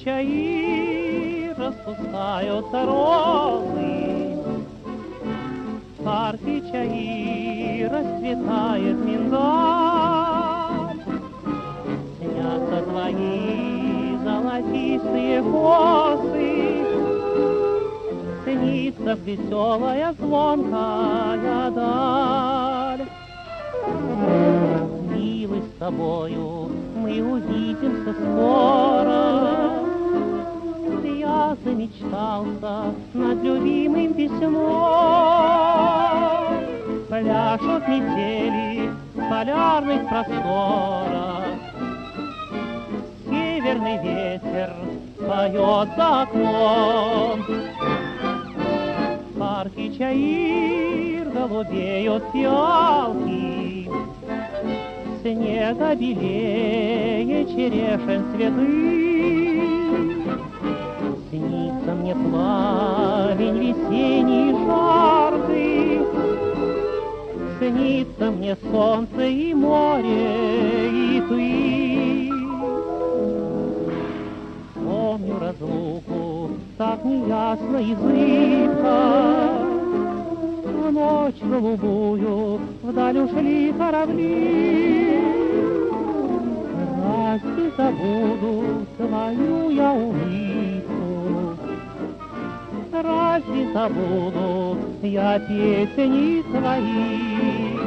чаи распускаются розы, в парке чаи расцветает миндаль. Снятся твои золотистые косы, снится веселая звонкая даль. Милый, с тобою мы увидимся скоро. Я замечтался над любимым письмом. Пляшут метели в полярных просторах, северный ветер поет за окном. В парке чаир голубеют фиалки, снега белее черешен цветы. Снится мне пламень весенний жаркий, снится мне солнце и море, и ты. Помню разлуку, так неясно и зыбко, в ночь голубую вдаль ушли корабли. Разве забуду твою я улыбку? Разве забуду я песни твои?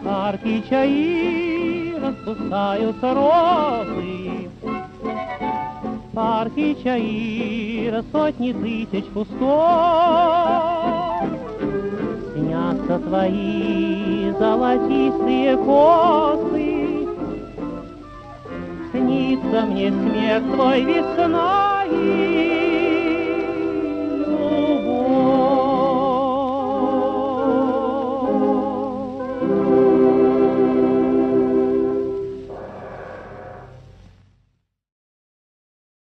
В парке чаи распускаются розы, в парке чаи сотни тысяч кустов. Снятся твои золотистые косы, снится мне смех твой весной.